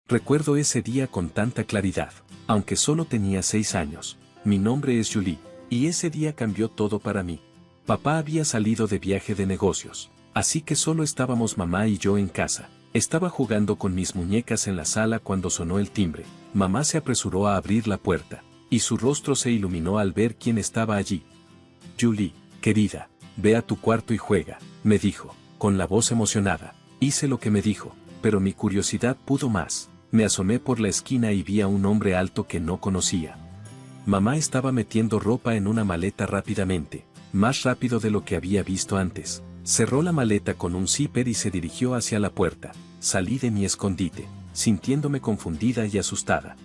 Recuerdo ese día con tanta claridad, aunque solo tenía 6 años. Mi nombre es Julie, y ese día cambió todo para mí. Papá había salido de viaje de negocios, así que solo estábamos mamá y yo en casa. Estaba jugando con mis muñecas en la sala cuando sonó el timbre. Mamá se apresuró a abrir la puerta, y su rostro se iluminó al ver quién estaba allí. Julie, querida, ve a tu cuarto y juega, me dijo, con la voz emocionada. Hice lo que me dijo, pero mi curiosidad pudo más. Me asomé por la esquina y vi a un hombre alto que no conocía. Mamá estaba metiendo ropa en una maleta rápidamente, más rápido de lo que había visto antes. Cerró la maleta con un zipper y se dirigió hacia la puerta. Salí de mi escondite, sintiéndome confundida y asustada.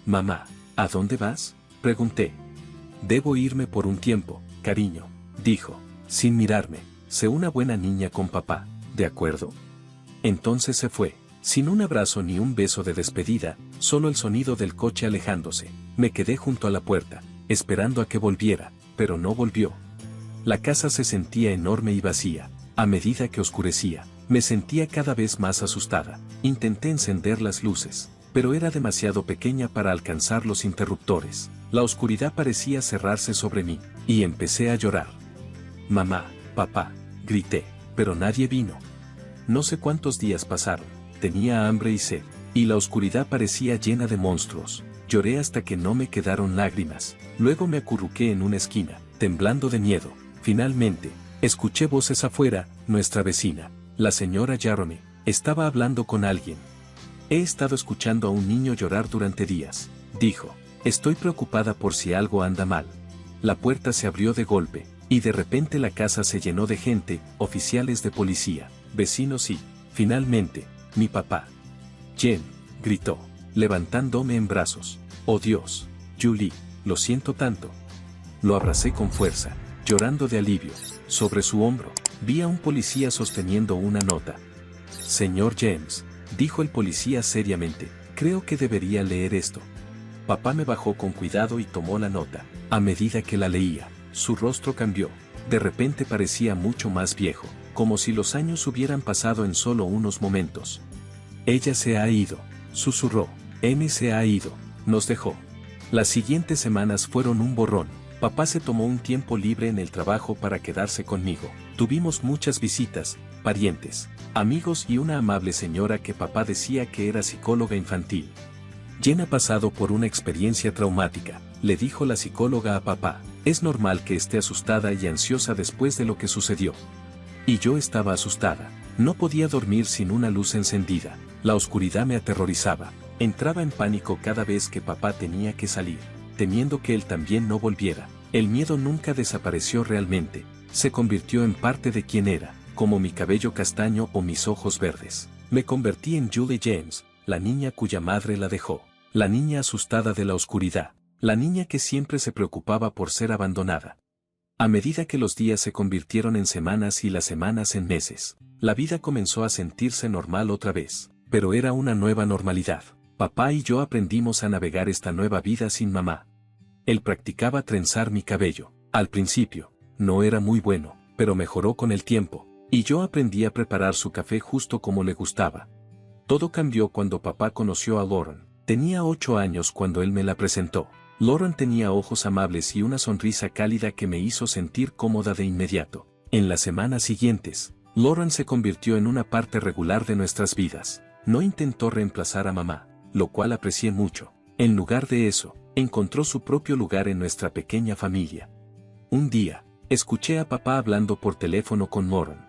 Mamá, ¿a dónde vas?, pregunté. Debo irme por un tiempo, cariño, dijo, sin mirarme. Sé una buena niña con papá, ¿de acuerdo? Entonces se fue, sin un abrazo ni un beso de despedida, solo el sonido del coche alejándose. Me quedé junto a la puerta, esperando a que volviera, pero no volvió. La casa se sentía enorme y vacía. A medida que oscurecía, me sentía cada vez más asustada. Intenté encender las luces, pero era demasiado pequeña para alcanzar los interruptores. La oscuridad parecía cerrarse sobre mí, y empecé a llorar. Mamá, papá, grité, pero nadie vino. No sé cuántos días pasaron, tenía hambre y sed, y la oscuridad parecía llena de monstruos. Lloré hasta que no me quedaron lágrimas. Luego me acurruqué en una esquina, temblando de miedo. Finalmente, escuché voces afuera. Nuestra vecina, la señora Jarome, estaba hablando con alguien. He estado escuchando a un niño llorar durante días, dijo. Estoy preocupada por si algo anda mal. La puerta se abrió de golpe, y de repente la casa se llenó de gente, oficiales de policía, vecinos y, finalmente, mi papá. Jen, gritó, levantándome en brazos. Oh Dios, Julie, lo siento tanto. Lo abracé con fuerza, llorando de alivio. Sobre su hombro, vi a un policía sosteniendo una nota. Señor James, dijo el policía seriamente, creo que debería leer esto. Papá me bajó con cuidado y tomó la nota. A medida que la leía, su rostro cambió. De repente parecía mucho más viejo, como si los años hubieran pasado en solo unos momentos. Ella se ha ido, susurró. M se ha ido, nos dejó. Las siguientes semanas fueron un borrón. Papá se tomó un tiempo libre en el trabajo para quedarse conmigo. Tuvimos muchas visitas, parientes, amigos y una amable señora que papá decía que era psicóloga infantil. Jen ha pasado por una experiencia traumática, le dijo la psicóloga a papá. Es normal que esté asustada y ansiosa después de lo que sucedió. Y yo estaba asustada. No podía dormir sin una luz encendida. La oscuridad me aterrorizaba. Entraba en pánico cada vez que papá tenía que salir, temiendo que él también no volviera. El miedo nunca desapareció realmente. Se convirtió en parte de quien era, como mi cabello castaño o mis ojos verdes. Me convertí en Julie James, la niña cuya madre la dejó. La niña asustada de la oscuridad. La niña que siempre se preocupaba por ser abandonada. A medida que los días se convirtieron en semanas y las semanas en meses, la vida comenzó a sentirse normal otra vez, pero era una nueva normalidad. Papá y yo aprendimos a navegar esta nueva vida sin mamá. Él practicaba trenzar mi cabello. Al principio, no era muy bueno, pero mejoró con el tiempo, y yo aprendí a preparar su café justo como le gustaba. Todo cambió cuando papá conoció a Lauren. Tenía 8 años cuando él me la presentó. Lauren tenía ojos amables y una sonrisa cálida que me hizo sentir cómoda de inmediato. En las semanas siguientes, Lauren se convirtió en una parte regular de nuestras vidas. No intentó reemplazar a mamá, lo cual aprecié mucho. En lugar de eso, encontró su propio lugar en nuestra pequeña familia. Un día, escuché a papá hablando por teléfono con Lauren.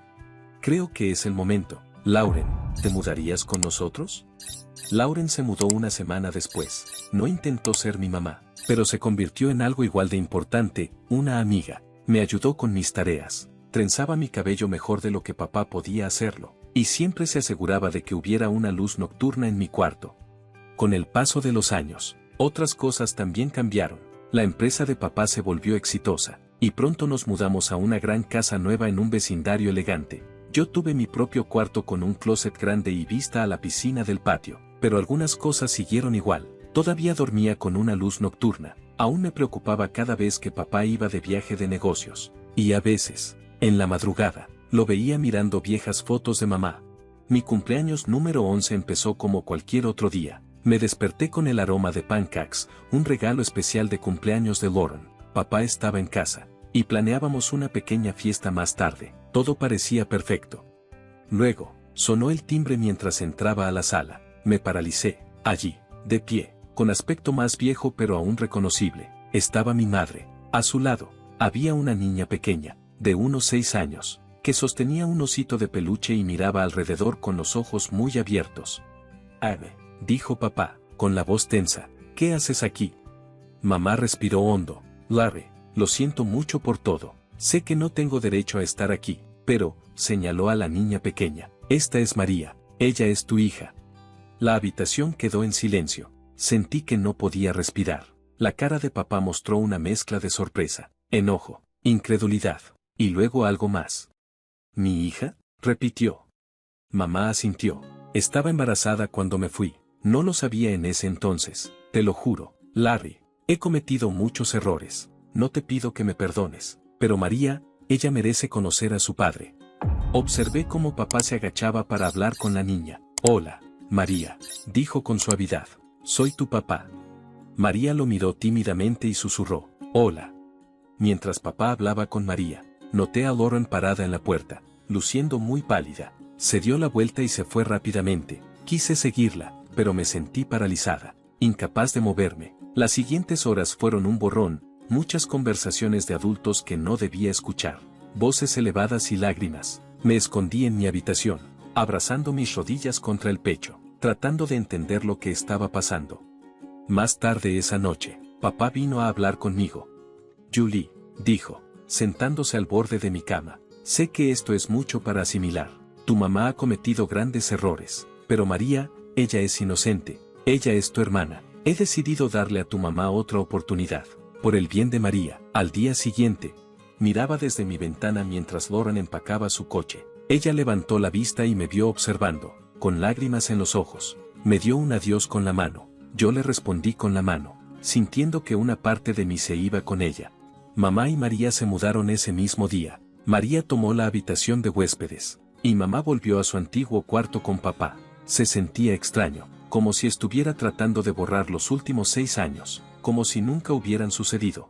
Creo que es el momento. Lauren, ¿te mudarías con nosotros? Lauren se mudó una semana después. No intentó ser mi mamá, pero se convirtió en algo igual de importante, una amiga. Me ayudó con mis tareas. Trenzaba mi cabello mejor de lo que papá podía hacerlo, y siempre se aseguraba de que hubiera una luz nocturna en mi cuarto. Con el paso de los años, otras cosas también cambiaron. La empresa de papá se volvió exitosa, y pronto nos mudamos a una gran casa nueva en un vecindario elegante. Yo tuve mi propio cuarto con un closet grande y vista a la piscina del patio, pero algunas cosas siguieron igual. Todavía dormía con una luz nocturna, aún me preocupaba cada vez que papá iba de viaje de negocios, y a veces, en la madrugada, lo veía mirando viejas fotos de mamá. Mi cumpleaños número 11 empezó como cualquier otro día. Me desperté con el aroma de pancakes, un regalo especial de cumpleaños de Lauren. Papá estaba en casa, y planeábamos una pequeña fiesta más tarde. Todo parecía perfecto. Luego, sonó el timbre mientras entraba a la sala. Me paralicé. Allí, de pie, con aspecto más viejo pero aún reconocible, estaba mi madre. A su lado, había una niña pequeña, de unos 6 años, que sostenía un osito de peluche y miraba alrededor con los ojos muy abiertos. «Ave», dijo papá, con la voz tensa, «¿qué haces aquí?» Mamá respiró hondo. «Larry, lo siento mucho por todo. Sé que no tengo derecho a estar aquí, pero», señaló a la niña pequeña, «esta es María, ella es tu hija». La habitación quedó en silencio. Sentí que no podía respirar. La cara de papá mostró una mezcla de sorpresa, enojo, incredulidad, y luego algo más. «¿Mi hija?», repitió. Mamá asintió. «Estaba embarazada cuando me fui. No lo sabía en ese entonces, te lo juro, Larry. He cometido muchos errores. No te pido que me perdones. Pero María, ella merece conocer a su padre». Observé cómo papá se agachaba para hablar con la niña. «Hola, María», dijo con suavidad. «Soy tu papá». María lo miró tímidamente y susurró. «Hola». Mientras papá hablaba con María, noté a Lauren parada en la puerta, luciendo muy pálida. Se dio la vuelta y se fue rápidamente. Quise seguirla, pero me sentí paralizada, incapaz de moverme. Las siguientes horas fueron un borrón, muchas conversaciones de adultos que no debía escuchar, voces elevadas y lágrimas. Me escondí en mi habitación, abrazando mis rodillas contra el pecho, tratando de entender lo que estaba pasando. Más tarde esa noche, papá vino a hablar conmigo. «Julie», dijo, sentándose al borde de mi cama, «sé que esto es mucho para asimilar. Tu mamá ha cometido grandes errores, pero María, ella es inocente, ella es tu hermana. He decidido darle a tu mamá otra oportunidad, por el bien de María». Al día siguiente, miraba desde mi ventana mientras Lauren empacaba su coche. Ella levantó la vista y me vio observando, con lágrimas en los ojos. Me dio un adiós con la mano. Yo le respondí con la mano, sintiendo que una parte de mí se iba con ella. Mamá y María se mudaron ese mismo día. María tomó la habitación de huéspedes, y mamá volvió a su antiguo cuarto con papá. Se sentía extraño, como si estuviera tratando de borrar los últimos 6 años, como si nunca hubieran sucedido.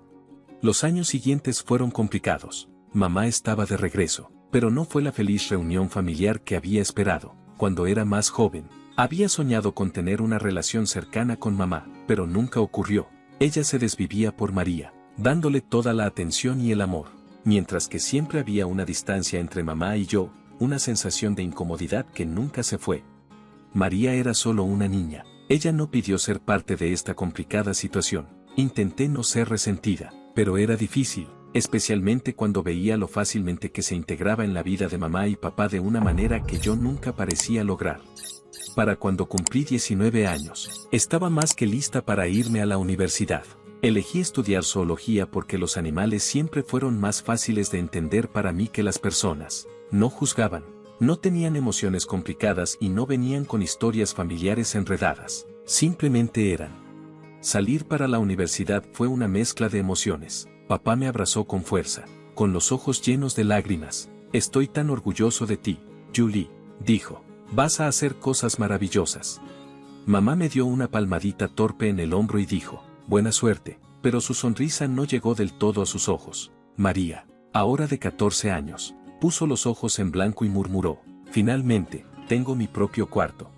Los años siguientes fueron complicados. Mamá estaba de regreso, pero no fue la feliz reunión familiar que había esperado. Cuando era más joven, había soñado con tener una relación cercana con mamá, pero nunca ocurrió. Ella se desvivía por María, dándole toda la atención y el amor, mientras que siempre había una distancia entre mamá y yo, una sensación de incomodidad que nunca se fue. María era solo una niña. Ella no pidió ser parte de esta complicada situación. Intenté no ser resentida, pero era difícil, especialmente cuando veía lo fácilmente que se integraba en la vida de mamá y papá de una manera que yo nunca parecía lograr. Para cuando cumplí 19 años, estaba más que lista para irme a la universidad. Elegí estudiar zoología porque los animales siempre fueron más fáciles de entender para mí que las personas. No juzgaban, no tenían emociones complicadas y no venían con historias familiares enredadas. Simplemente eran. Salir para la universidad fue una mezcla de emociones. Papá me abrazó con fuerza, con los ojos llenos de lágrimas. «Estoy tan orgulloso de ti, Julie», dijo. «Vas a hacer cosas maravillosas». Mamá me dio una palmadita torpe en el hombro y dijo, «Buena suerte», pero su sonrisa no llegó del todo a sus ojos. María, ahora de 14 años, puso los ojos en blanco y murmuró, «Finalmente, tengo mi propio cuarto».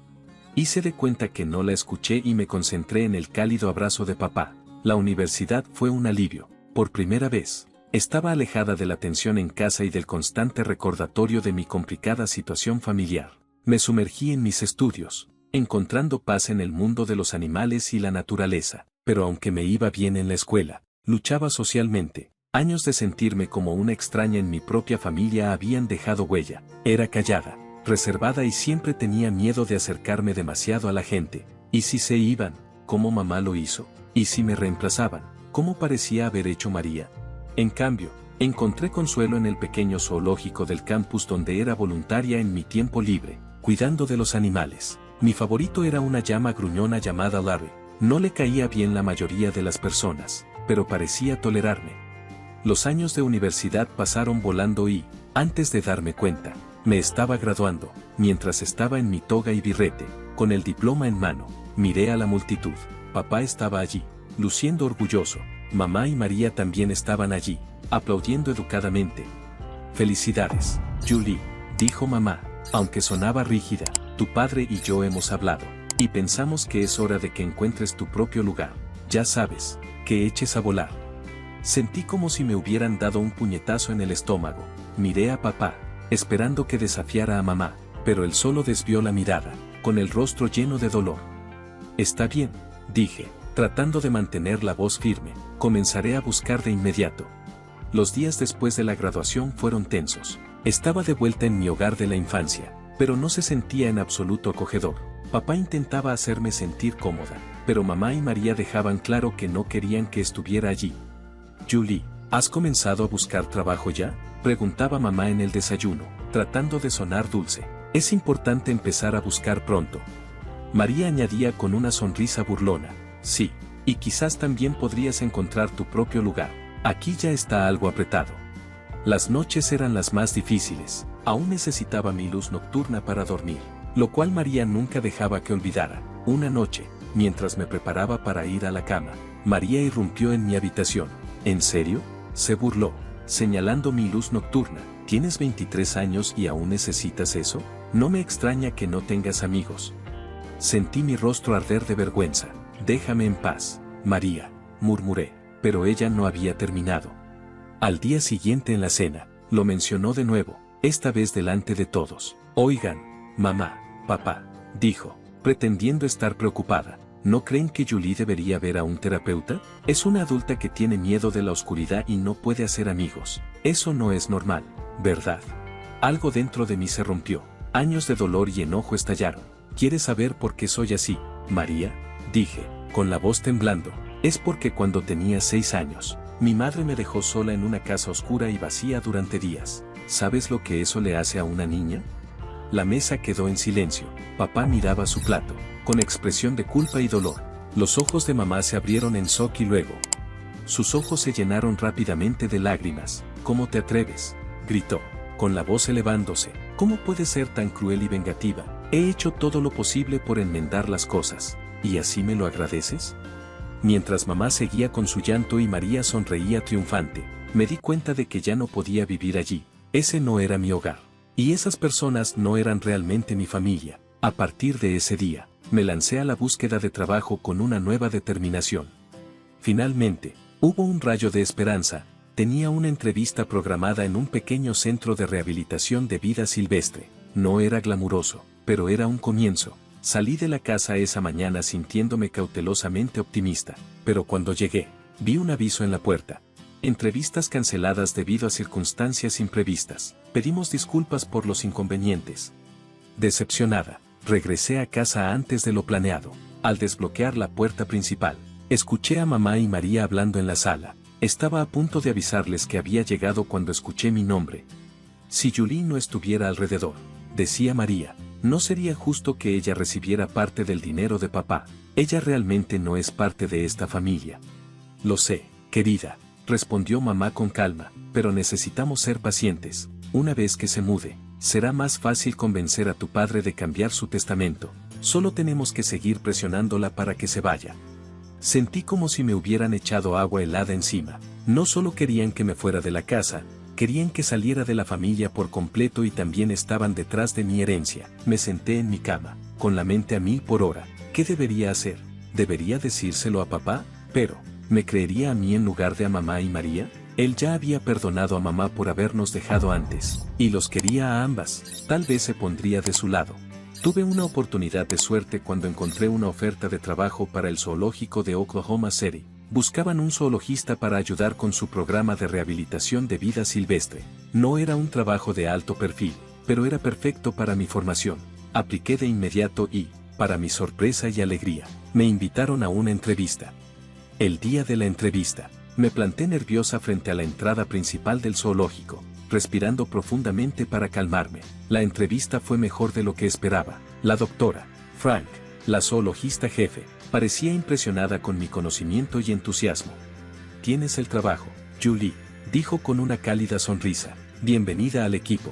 Hice de cuenta que no la escuché y me concentré en el cálido abrazo de papá. La universidad fue un alivio. Por primera vez, estaba alejada de la tensión en casa y del constante recordatorio de mi complicada situación familiar. Me sumergí en mis estudios, encontrando paz en el mundo de los animales y la naturaleza, pero aunque me iba bien en la escuela, luchaba socialmente. Años de sentirme como una extraña en mi propia familia habían dejado huella. Era callada, reservada y siempre tenía miedo de acercarme demasiado a la gente. ¿Y si se iban, como mamá lo hizo? ¿Y si me reemplazaban, como parecía haber hecho María? En cambio, encontré consuelo en el pequeño zoológico del campus donde era voluntaria en mi tiempo libre, cuidando de los animales. Mi favorito era una llama gruñona llamada Larry. No le caía bien la mayoría de las personas, pero parecía tolerarme. Los años de universidad pasaron volando y, antes de darme cuenta, Me estaba graduando, mientras estaba en mi toga y birrete, con el diploma en mano, miré a la multitud. Papá estaba allí, luciendo orgulloso. Mamá y María también estaban allí, aplaudiendo educadamente. «Felicidades, Julie», dijo mamá, aunque sonaba rígida. «Tu padre y yo hemos hablado, y pensamos que es hora de que encuentres tu propio lugar. Ya sabes, que eches a volar». Sentí como si me hubieran dado un puñetazo en el estómago. Miré a papá, esperando que desafiara a mamá, pero él solo desvió la mirada, con el rostro lleno de dolor. «Está bien», dije, tratando de mantener la voz firme. «Comenzaré a buscar de inmediato». Los días después de la graduación fueron tensos. Estaba de vuelta en mi hogar de la infancia, pero no se sentía en absoluto acogedor. Papá intentaba hacerme sentir cómoda, pero mamá y María dejaban claro que no querían que estuviera allí. «Julie, ¿has comenzado a buscar trabajo ya?», preguntaba mamá en el desayuno, tratando de sonar dulce. «Es importante empezar a buscar pronto». María añadía con una sonrisa burlona: «Sí, y quizás también podrías encontrar tu propio lugar. Aquí ya está algo apretado». Las noches eran las más difíciles. Aún necesitaba mi luz nocturna para dormir, lo cual María nunca dejaba que olvidara. Una noche, mientras me preparaba para ir a la cama, María irrumpió en mi habitación. «¿En serio?», se burló, señalando mi luz nocturna. «¿Tienes 23 años y aún necesitas eso? No me extraña que no tengas amigos». Sentí mi rostro arder de vergüenza. «Déjame en paz, María», murmuré, pero ella no había terminado. Al día siguiente en la cena, lo mencionó de nuevo, esta vez delante de todos. «Oigan, mamá, papá», dijo, pretendiendo estar preocupada, ¿no creen que Julie debería ver a un terapeuta? Es una adulta que tiene miedo de la oscuridad y no puede hacer amigos. Eso no es normal, ¿verdad? Algo dentro de mí se rompió. Años de dolor y enojo estallaron. ¿Quieres saber por qué soy así, María?, dije, con la voz temblando. «Es porque cuando tenía 6 años, mi madre me dejó sola en una casa oscura y vacía durante días. ¿Sabes lo que eso le hace a una niña?». La mesa quedó en silencio. Papá miraba su plato, con expresión de culpa y dolor. Los ojos de mamá se abrieron en shock y luego sus ojos se llenaron rápidamente de lágrimas. «¿Cómo te atreves?», gritó, con la voz elevándose. «¿Cómo puedes ser tan cruel y vengativa? He hecho todo lo posible por enmendar las cosas. ¿Y así me lo agradeces?». Mientras mamá seguía con su llanto y María sonreía triunfante, me di cuenta de que ya no podía vivir allí. Ese no era mi hogar. Y esas personas no eran realmente mi familia. A partir de ese día, me lancé a la búsqueda de trabajo con una nueva determinación. Finalmente, hubo un rayo de esperanza. Tenía una entrevista programada en un pequeño centro de rehabilitación de vida silvestre. No era glamuroso, pero era un comienzo. Salí de la casa esa mañana sintiéndome cautelosamente optimista, pero cuando llegué, vi un aviso en la puerta. «Entrevistas canceladas debido a circunstancias imprevistas. Pedimos disculpas por los inconvenientes». Decepcionada, regresé a casa antes de lo planeado. Al desbloquear la puerta principal, escuché a mamá y María hablando en la sala. Estaba a punto de avisarles que había llegado cuando escuché mi nombre. «Si Julie no estuviera alrededor», decía María, «no sería justo que ella recibiera parte del dinero de papá. Ella realmente no es parte de esta familia». «Lo sé, querida», respondió mamá con calma, «pero necesitamos ser pacientes. Una vez que se mude, será más fácil convencer a tu padre de cambiar su testamento. Solo tenemos que seguir presionándola para que se vaya». Sentí como si me hubieran echado agua helada encima. No solo querían que me fuera de la casa, querían que saliera de la familia por completo y también estaban detrás de mi herencia. Me senté en mi cama, con la mente a 1000 por hora. ¿Qué debería hacer? ¿Debería decírselo a papá? Pero, ¿me creería a mí en lugar de a mamá y María? Él ya había perdonado a mamá por habernos dejado antes, y los quería a ambas. Tal vez se pondría de su lado. Tuve una oportunidad de suerte cuando encontré una oferta de trabajo para el zoológico de Oklahoma City. Buscaban un zoologista para ayudar con su programa de rehabilitación de vida silvestre. No era un trabajo de alto perfil, pero era perfecto para mi formación. Apliqué de inmediato y, para mi sorpresa y alegría, me invitaron a una entrevista. El día de la entrevista, me planté nerviosa frente a la entrada principal del zoológico, respirando profundamente para calmarme. La entrevista fue mejor de lo que esperaba. La doctora, Frank, la zoologista jefe, parecía impresionada con mi conocimiento y entusiasmo. «Tienes el trabajo, Julie», dijo con una cálida sonrisa. «Bienvenida al equipo».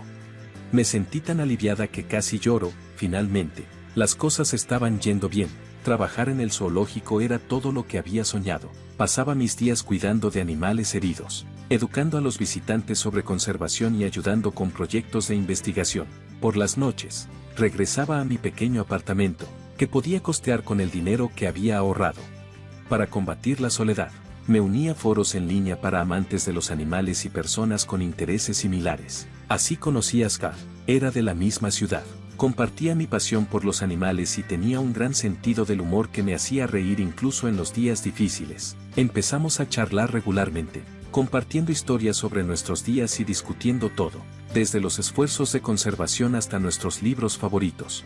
Me sentí tan aliviada que casi lloro. Finalmente, las cosas estaban yendo bien. Trabajar en el zoológico era todo lo que había soñado. Pasaba mis días cuidando de animales heridos, educando a los visitantes sobre conservación y ayudando con proyectos de investigación. Por las noches, regresaba a mi pequeño apartamento, que podía costear con el dinero que había ahorrado. Para combatir la soledad, me uní a foros en línea para amantes de los animales y personas con intereses similares. Así conocí a Scott. Era de la misma ciudad. Compartía mi pasión por los animales y tenía un gran sentido del humor que me hacía reír incluso en los días difíciles. Empezamos a charlar regularmente, compartiendo historias sobre nuestros días y discutiendo todo, desde los esfuerzos de conservación hasta nuestros libros favoritos.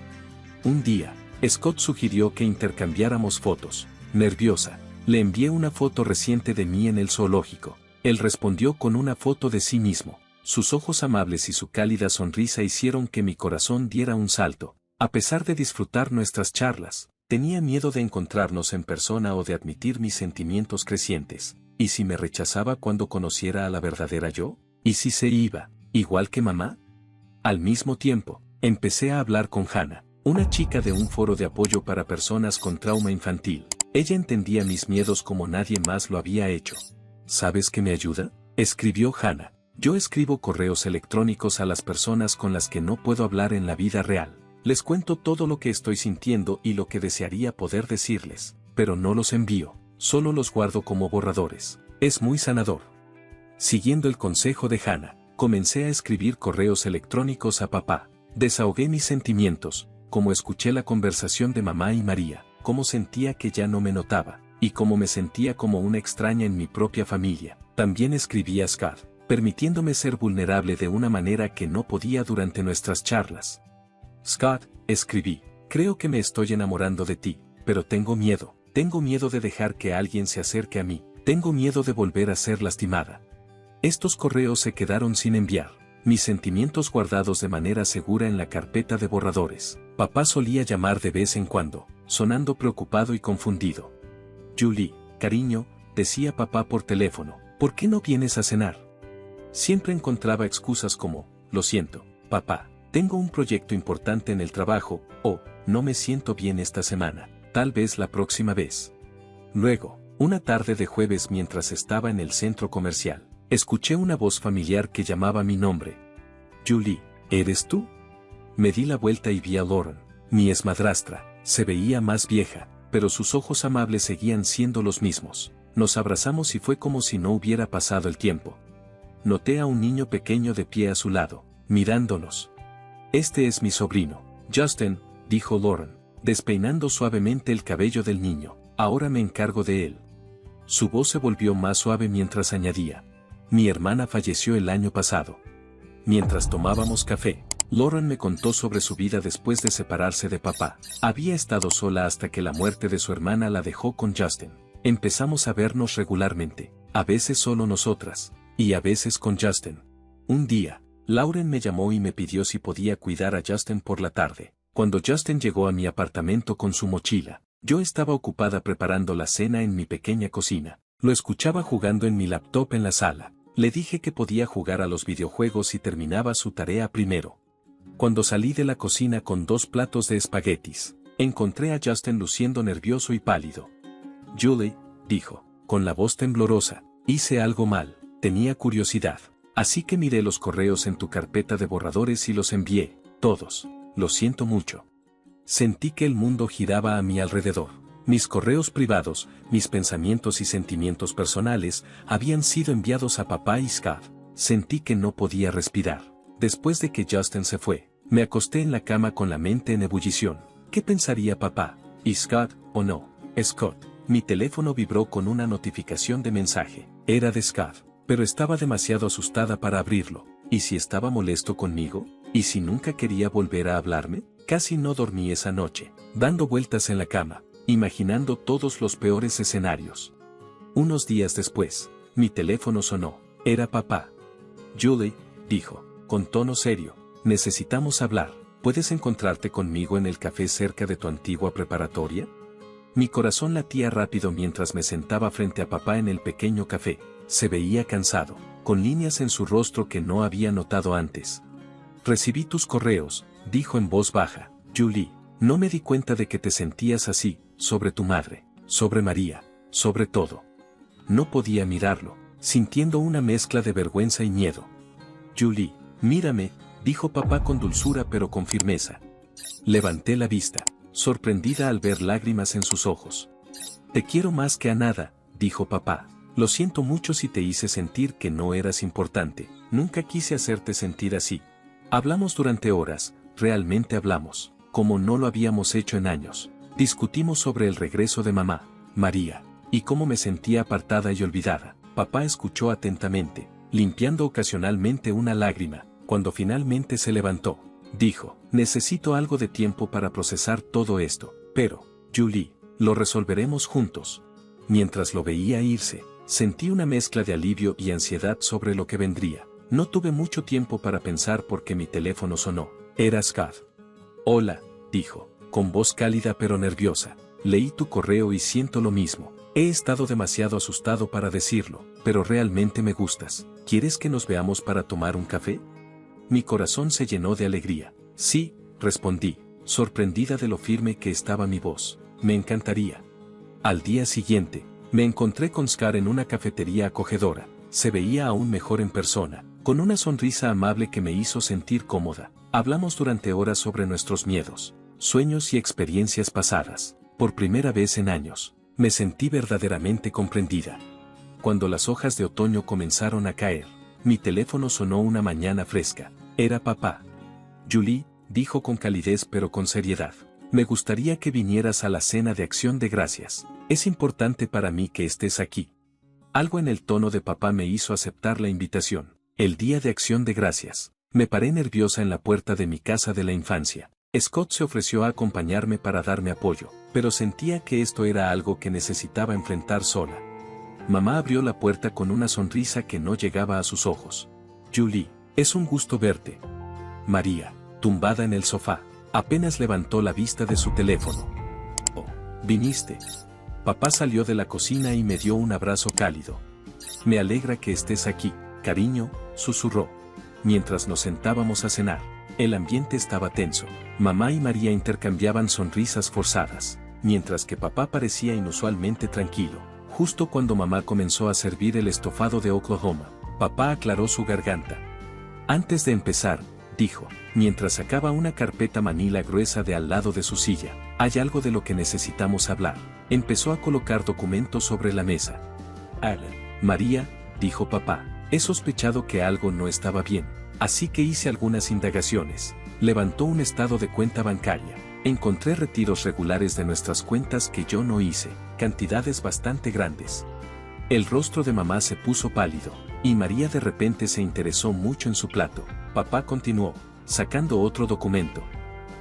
Un día, Scott sugirió que intercambiáramos fotos. Nerviosa, le envié una foto reciente de mí en el zoológico. Él respondió con una foto de sí mismo. Sus ojos amables y su cálida sonrisa hicieron que mi corazón diera un salto. A pesar de disfrutar nuestras charlas, tenía miedo de encontrarnos en persona o de admitir mis sentimientos crecientes. ¿Y si me rechazaba cuando conociera a la verdadera yo? ¿Y si se iba, igual que mamá? Al mismo tiempo, empecé a hablar con Hannah, una chica de un foro de apoyo para personas con trauma infantil. Ella entendía mis miedos como nadie más lo había hecho. ¿Sabes qué me ayuda?, escribió Hannah. Yo escribo correos electrónicos a las personas con las que no puedo hablar en la vida real. Les cuento todo lo que estoy sintiendo y lo que desearía poder decirles, pero no los envío, solo los guardo como borradores. Es muy sanador. Siguiendo el consejo de Hannah, comencé a escribir correos electrónicos a papá. Desahogué mis sentimientos, como escuché la conversación de mamá y María, cómo sentía que ya no me notaba, y cómo me sentía como una extraña en mi propia familia. También escribí a Scott, permitiéndome ser vulnerable de una manera que no podía durante nuestras charlas. Scott, escribí, creo que me estoy enamorando de ti, pero tengo miedo de dejar que alguien se acerque a mí, tengo miedo de volver a ser lastimada. Estos correos se quedaron sin enviar, mis sentimientos guardados de manera segura en la carpeta de borradores. Papá solía llamar de vez en cuando, sonando preocupado y confundido. Julie, cariño, decía papá por teléfono, ¿por qué no vienes a cenar? Siempre encontraba excusas como, lo siento, papá, tengo un proyecto importante en el trabajo, o, no me siento bien esta semana, tal vez la próxima vez. Luego, una tarde de jueves mientras estaba en el centro comercial, escuché una voz familiar que llamaba mi nombre. Julie, ¿eres tú? Me di la vuelta y vi a Lauren, mi exmadrastra. Se veía más vieja, pero sus ojos amables seguían siendo los mismos. Nos abrazamos y fue como si no hubiera pasado el tiempo. Noté a un niño pequeño de pie a su lado, mirándonos. Este es mi sobrino, Justin, dijo Lauren, despeinando suavemente el cabello del niño. Ahora me encargo de él. Su voz se volvió más suave mientras añadía, mi hermana falleció el año pasado. Mientras tomábamos café, Lauren me contó sobre su vida después de separarse de papá. Había estado sola hasta que la muerte de su hermana la dejó con Justin. Empezamos a vernos regularmente, a veces solo nosotras, y a veces con Justin. Un día, Lauren me llamó y me pidió si podía cuidar a Justin por la tarde. Cuando Justin llegó a mi apartamento con su mochila, yo estaba ocupada preparando la cena en mi pequeña cocina. Lo escuchaba jugando en mi laptop en la sala. Le dije que podía jugar a los videojuegos si terminaba su tarea primero. Cuando salí de la cocina con 2 platos de espaguetis, encontré a Justin luciendo nervioso y pálido. Julie, dijo, con la voz temblorosa, hice algo mal. Tenía curiosidad, así que miré los correos en tu carpeta de borradores y los envié, todos. Lo siento mucho. Sentí que el mundo giraba a mi alrededor. Mis correos privados, mis pensamientos y sentimientos personales, habían sido enviados a papá y Scott. Sentí que no podía respirar. Después de que Justin se fue, me acosté en la cama con la mente en ebullición. ¿Qué pensaría papá? ¿Y Scott, o no? Scott. Mi teléfono vibró con una notificación de mensaje. Era de Scott. Pero estaba demasiado asustada para abrirlo. ¿Y si estaba molesto conmigo? ¿Y si nunca quería volver a hablarme? Casi no dormí esa noche, dando vueltas en la cama, imaginando todos los peores escenarios. Unos días después, mi teléfono sonó. Era papá. Julie, dijo, con tono serio, necesitamos hablar. ¿Puedes encontrarte conmigo en el café cerca de tu antigua preparatoria? Mi corazón latía rápido mientras me sentaba frente a papá en el pequeño café. Se veía cansado, con líneas en su rostro que no había notado antes. Recibí tus correos, dijo en voz baja. Julie, no me di cuenta de que te sentías así, sobre tu madre, sobre María, sobre todo. No podía mirarlo, sintiendo una mezcla de vergüenza y miedo. Julie, mírame, dijo papá con dulzura pero con firmeza. Levanté la vista, sorprendida al ver lágrimas en sus ojos. Te quiero más que a nada, dijo papá. Lo siento mucho si te hice sentir que no eras importante, nunca quise hacerte sentir así. Hablamos durante horas, realmente hablamos, como no lo habíamos hecho en años. Discutimos sobre el regreso de mamá, María, y cómo me sentía apartada y olvidada. Papá escuchó atentamente, limpiando ocasionalmente una lágrima. Cuando finalmente se levantó, dijo, necesito algo de tiempo para procesar todo esto, pero, Julie, lo resolveremos juntos. Mientras lo veía irse, sentí una mezcla de alivio y ansiedad sobre lo que vendría. No tuve mucho tiempo para pensar porque mi teléfono sonó. Era Scott. Hola, dijo, con voz cálida pero nerviosa. Leí tu correo y siento lo mismo. He estado demasiado asustado para decirlo, pero realmente me gustas. ¿Quieres que nos veamos para tomar un café? Mi corazón se llenó de alegría. Sí, respondí, sorprendida de lo firme que estaba mi voz. Me encantaría. Al día siguiente, me encontré con Scar en una cafetería acogedora. Se veía aún mejor en persona, con una sonrisa amable que me hizo sentir cómoda. Hablamos durante horas sobre nuestros miedos, sueños y experiencias pasadas. Por primera vez en años, me sentí verdaderamente comprendida. Cuando las hojas de otoño comenzaron a caer, mi teléfono sonó una mañana fresca. Era papá. Julie, dijo con calidez pero con seriedad. Me gustaría que vinieras a la cena de Acción de Gracias. Es importante para mí que estés aquí. Algo en el tono de papá me hizo aceptar la invitación. El día de Acción de Gracias. Me paré nerviosa en la puerta de mi casa de la infancia. Scott se ofreció a acompañarme para darme apoyo, pero sentía que esto era algo que necesitaba enfrentar sola. Mamá abrió la puerta con una sonrisa que no llegaba a sus ojos. Julie, es un gusto verte. María, tumbada en el sofá, apenas levantó la vista de su teléfono. Oh, viniste. Papá salió de la cocina y me dio un abrazo cálido. Me alegra que estés aquí, cariño, susurró. Mientras nos sentábamos a cenar, el ambiente estaba tenso. Mamá y María intercambiaban sonrisas forzadas, mientras que papá parecía inusualmente tranquilo. Justo cuando mamá comenzó a servir el estofado de Oklahoma, papá aclaró su garganta. Antes de empezar, dijo, mientras sacaba una carpeta manila gruesa de al lado de su silla, hay algo de lo que necesitamos hablar. Empezó a colocar documentos sobre la mesa. Alan, María, dijo papá, he sospechado que algo no estaba bien, así que hice algunas indagaciones. Levantó un estado de cuenta bancaria. Encontré retiros regulares de nuestras cuentas que yo no hice, cantidades bastante grandes. El rostro de mamá se puso pálido, y María de repente se interesó mucho en su plato. Papá continuó, sacando otro documento.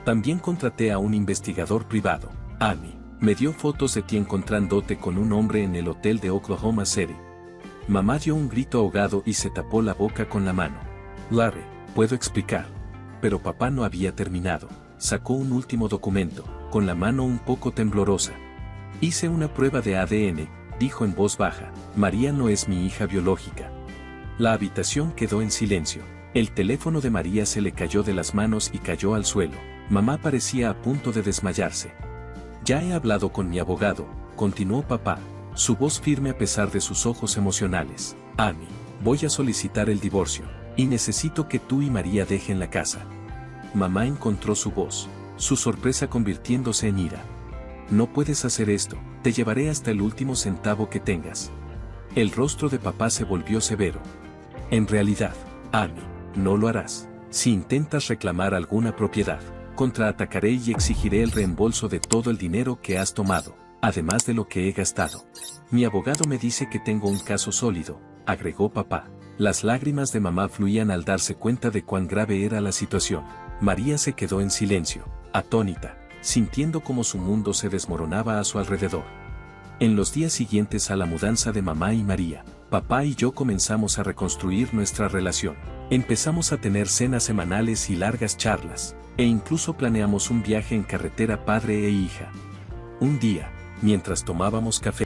También contraté a un investigador privado, Amy. Me dio fotos de ti encontrándote con un hombre en el hotel de Oklahoma City. Mamá dio un grito ahogado y se tapó la boca con la mano. Larry, puedo explicar. Pero papá no había terminado. Sacó un último documento, con la mano un poco temblorosa. Hice una prueba de ADN, dijo en voz baja. María no es mi hija biológica. La habitación quedó en silencio. El teléfono de María se le cayó de las manos y cayó al suelo. Mamá parecía a punto de desmayarse. Ya he hablado con mi abogado, continuó papá, su voz firme a pesar de sus ojos emocionales. Amy, voy a solicitar el divorcio, y necesito que tú y María dejen la casa. Mamá encontró su voz, su sorpresa convirtiéndose en ira. No puedes hacer esto, te llevaré hasta el último centavo que tengas. El rostro de papá se volvió severo. En realidad, Amy, no lo harás. Si intentas reclamar alguna propiedad, contraatacaré y exigiré el reembolso de todo el dinero que has tomado, además de lo que he gastado. Mi abogado me dice que tengo un caso sólido, agregó papá. Las lágrimas de mamá fluían al darse cuenta de cuán grave era la situación. María se quedó en silencio, atónita, sintiendo como su mundo se desmoronaba a su alrededor. En los días siguientes a la mudanza de mamá y María, papá y yo comenzamos a reconstruir nuestra relación. Empezamos a tener cenas semanales y largas charlas, e incluso planeamos un viaje en carretera padre e hija. Un día, mientras tomábamos café,